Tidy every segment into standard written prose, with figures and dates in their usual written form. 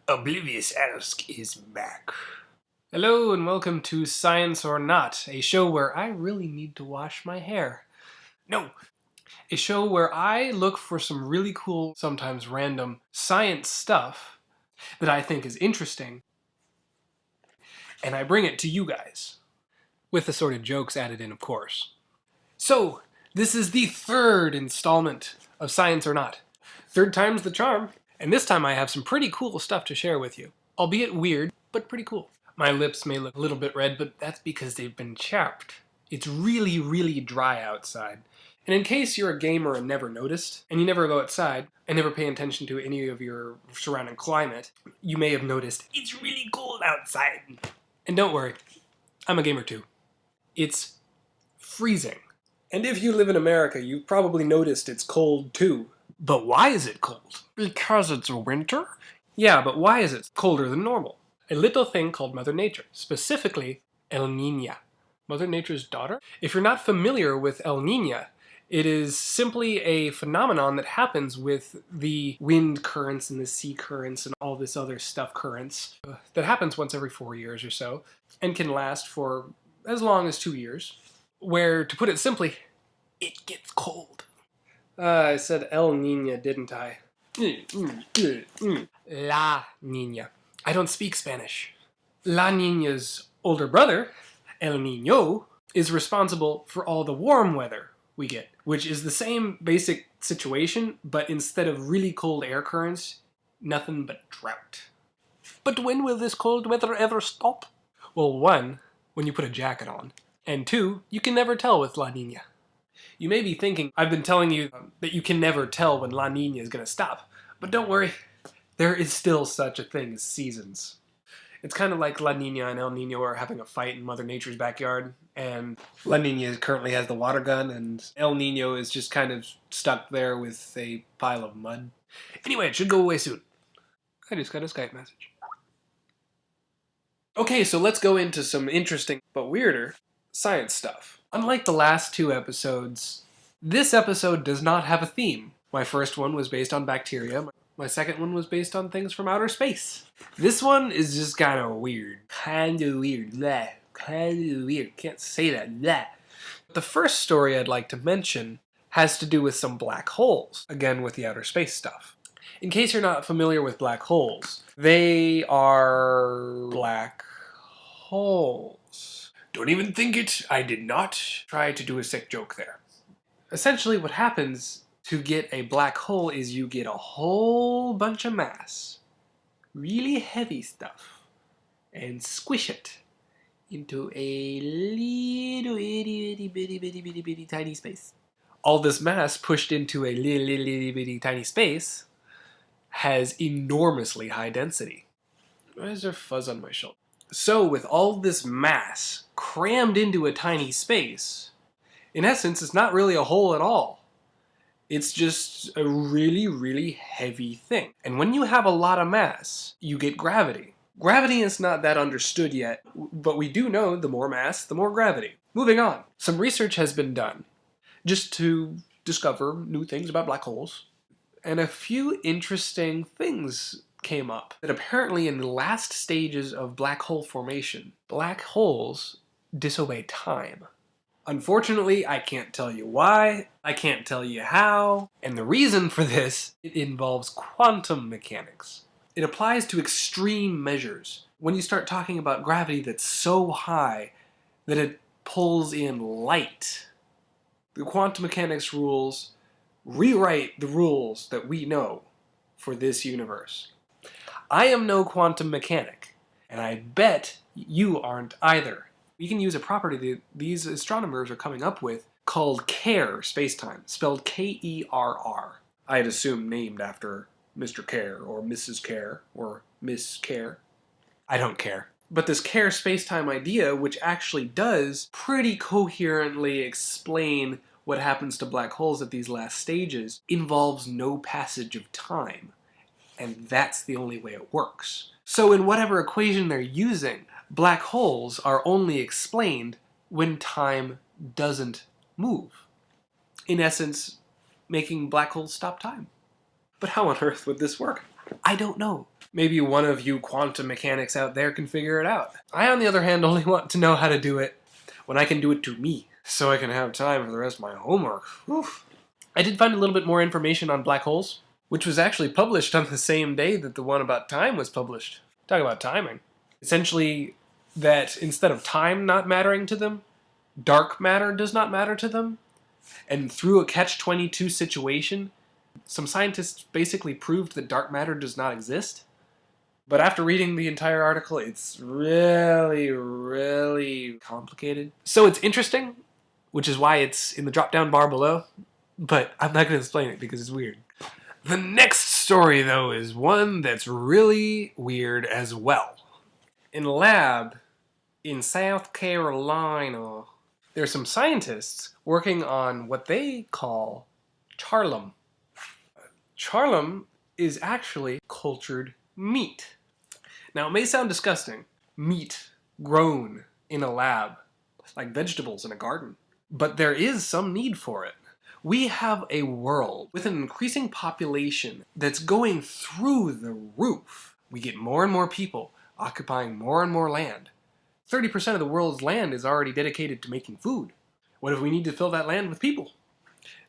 Oblivious Ask is back. Hello and welcome to Science or Not, a show where I really need to wash my hair. No, a show where I look for some really cool, sometimes random, science stuff that I think is interesting, and I bring it to you guys. With assorted jokes added in, of course. So, this is the third installment of Science or Not. Third time's the charm. And this time I have some pretty cool stuff to share with you. Albeit weird, but pretty cool. My lips may look a little bit red, but that's because they've been chapped. It's really, really dry outside. And in case you're a gamer and never noticed, and you never go outside, and never pay attention to any of your surrounding climate, you may have noticed, it's really cold outside. And don't worry, I'm a gamer too. It's freezing. And if you live in America, you've probably noticed it's cold too. But why is it cold? Because it's winter? Yeah, but why is it colder than normal? A little thing called Mother Nature, specifically El Niño. Mother Nature's daughter? If you're not familiar with El Niño, it is simply a phenomenon that happens with the wind currents and the sea currents and all this other stuff currents that happens once every 4 years or so and can last for as long as 2 years, where, to put it simply, it gets cold. I said El Niño, didn't I? La Niña. I don't speak Spanish. La Niña's older brother, El Niño, is responsible for all the warm weather we get, which is the same basic situation, but instead of really cold air currents, nothing but drought. But when will this cold weather ever stop? Well, one, when you put a jacket on, and two, you can never tell with La Niña. You may be thinking, I've been telling you that you can never tell when La Niña is going to stop. But don't worry, there is still such a thing as seasons. It's kind of like La Niña and El Niño are having a fight in Mother Nature's backyard, and La Niña currently has the water gun, and El Niño is just kind of stuck there with a pile of mud. Anyway, it should go away soon. I just got a Skype message. Okay, so let's go into some interesting, but weirder, science stuff. Unlike the last two episodes, this episode does not have a theme. My first one was based on bacteria. My second one was based on things from outer space. This one is just kind of weird. Kind of weird. Bleh. Kind of weird. Can't say that. Bleh. The first story I'd like to mention has to do with some black holes. Again, with the outer space stuff. In case you're not familiar with black holes, they are black holes. Don't even think it. I did not try to do a sick joke there. Essentially what happens to get a black hole is you get a whole bunch of mass, really heavy stuff, and squish it into a little itty bitty tiny space. All this mass pushed into a little bitty tiny space has enormously high density. Why is there fuzz on my shoulder? So with all this mass crammed into a tiny space, in essence, it's not really a hole at all. It's just a really, really heavy thing. And when you have a lot of mass, you get gravity. Gravity is not that understood yet, but we do know the more mass, the more gravity. Moving on. Some research has been done just to discover new things about black holes. And a few interesting things came up. That apparently in the last stages of black hole formation, black holes disobey time. Unfortunately, I can't tell you why, I can't tell you how, and the reason for this, it involves quantum mechanics. It applies to extreme measures. When you start talking about gravity that's so high that it pulls in light, the quantum mechanics rules rewrite the rules that we know for this universe. I am no quantum mechanic, and I bet you aren't either. You can use a property that these astronomers are coming up with called Kerr spacetime, spelled K-E-R-R. I'd assume named after Mr. Kerr, or Mrs. Kerr, or Miss Kerr. I don't care. But this Kerr spacetime idea, which actually does pretty coherently explain what happens to black holes at these last stages, involves no passage of time. And that's the only way it works. So in whatever equation they're using, black holes are only explained when time doesn't move. In essence, making black holes stop time. But how on earth would this work? I don't know. Maybe one of you quantum mechanics out there can figure it out. I, on the other hand, only want to know how to do it when I can do it to me, so I can have time for the rest of my homework. Whew. I did find a little bit more information on black holes, which was actually published on the same day that the one about time was published. Talk about timing. Essentially, that instead of time not mattering to them, dark matter does not matter to them. And through a catch-22 situation, some scientists basically proved that dark matter does not exist. But after reading the entire article, it's really, really complicated. So it's interesting, which is why it's in the drop-down bar below, but I'm not going to explain it because it's weird. The next story, though, is one that's really weird as well. In a lab in South Carolina, there are some scientists working on what they call charlum. Charlum is actually cultured meat. Now, it may sound disgusting. Meat grown in a lab, like vegetables in a garden. But there is some need for it. We have a world with an increasing population that's going through the roof. We get more and more people occupying more and more land. 30% of the world's land is already dedicated to making food. What if we need to fill that land with people?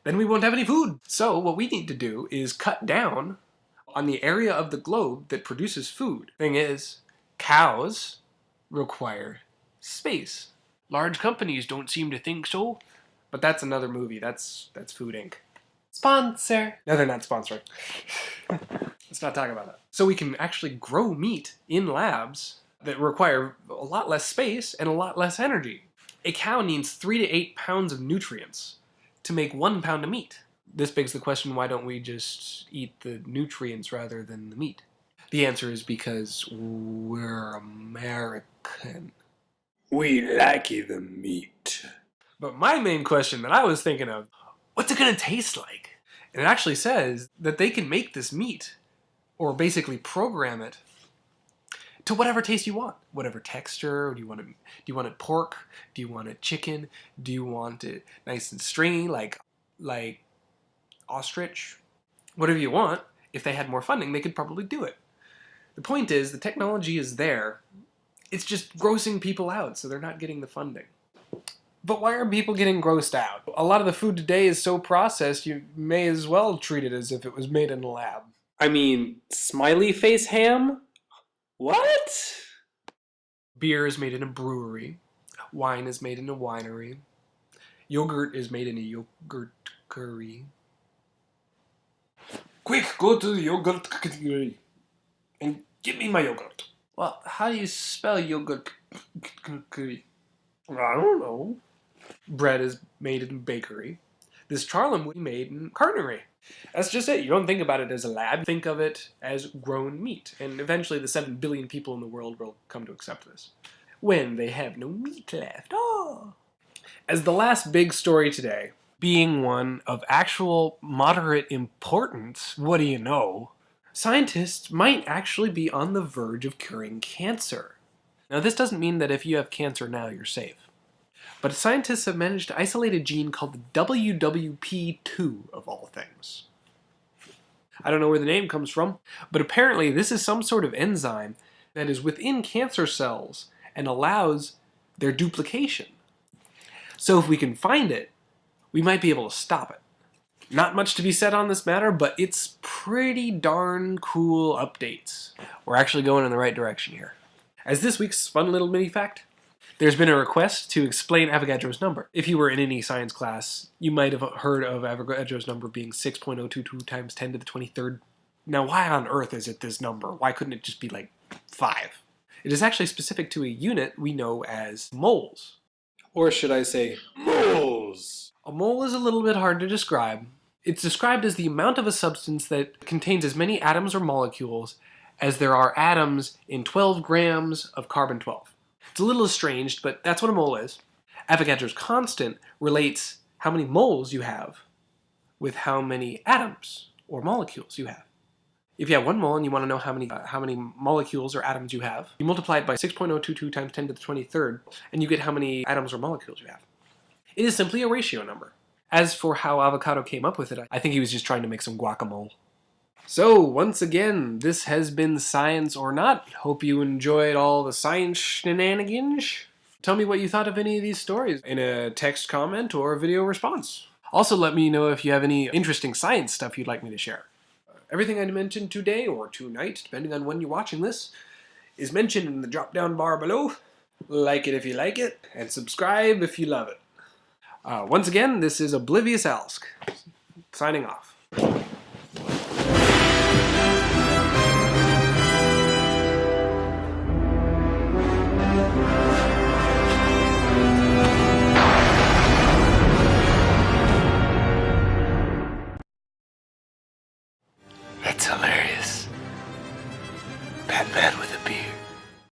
Then we won't have any food. So what we need to do is cut down on the area of the globe that produces food. Thing is, cows require space. Large companies don't seem to think so. But that's another movie. That's Food Inc. Sponsor! No, they're not sponsoring. Let's not talk about that. So we can actually grow meat in labs that require a lot less space and a lot less energy. A cow needs 3 to 8 pounds of nutrients to make 1 pound of meat. This begs the question, why don't we just eat the nutrients rather than the meat? The answer is because we're American. We like the meat. But my main question that I was thinking of, what's it gonna taste like? And it actually says that they can make this meat, or basically program it, to whatever taste you want. Whatever texture. Do you want it pork? Do you want it chicken? Do you want it nice and stringy, like Ostrich? Whatever you want. If they had more funding, they could probably do it. The point is, the technology is there. It's just grossing people out, so they're not getting the funding. But why are people getting grossed out? A lot of the food today is so processed, you may as well treat it as if it was made in a lab. I mean, smiley face ham? What? Beer is made in a brewery. Wine is made in a winery. Yogurt is made in a yogurt curry. Quick, go to the yogurt curry and give me my yogurt. Well, how do you spell yogurt curry? I don't know. Bread is made in a bakery. This charlum would be made in carnery. That's just it. You don't think about it as a lab. Think of it as grown meat. And eventually the 7 billion people in the world will come to accept this. When they have no meat left. Oh. As the last big story today, being one of actual moderate importance, what do you know? Scientists might actually be on the verge of curing cancer. Now, this doesn't mean that if you have cancer now, you're safe. But scientists have managed to isolate a gene called the WWP2, of all things. I don't know where the name comes from, but apparently this is some sort of enzyme that is within cancer cells and allows their duplication. So if we can find it, we might be able to stop it. Not much to be said on this matter, but it's pretty darn cool updates. We're actually going in the right direction here. As this week's fun little mini fact, there's been a request to explain Avogadro's number. If you were in any science class, you might have heard of Avogadro's number being 6.022 times 10 to the 23rd. Now, why on earth is it this number? Why couldn't it just be like 5? It is actually specific to a unit we know as moles. Or should I say, moles? A mole is a little bit hard to describe. It's described as the amount of a substance that contains as many atoms or molecules as there are atoms in 12 grams of carbon-12. It's a little estranged, but that's what a mole is. Avogadro's constant relates how many moles you have with how many atoms or molecules you have. If you have 1 mole and you want to know how many molecules or atoms you have, you multiply it by 6.022 times 10 to the 23rd, and you get how many atoms or molecules you have. It is simply a ratio number. As for how Avocado came up with it, I think he was just trying to make some guacamole. So, once again, this has been Science or Not. Hope you enjoyed all the science shenanigans. Tell me what you thought of any of these stories in a text comment or a video response. Also, let me know if you have any interesting science stuff you'd like me to share. Everything I mentioned today, or tonight, depending on when you're watching this, is mentioned in the drop-down bar below. Like it if you like it, and subscribe if you love it. Once again, this is Oblivious Alsk, signing off.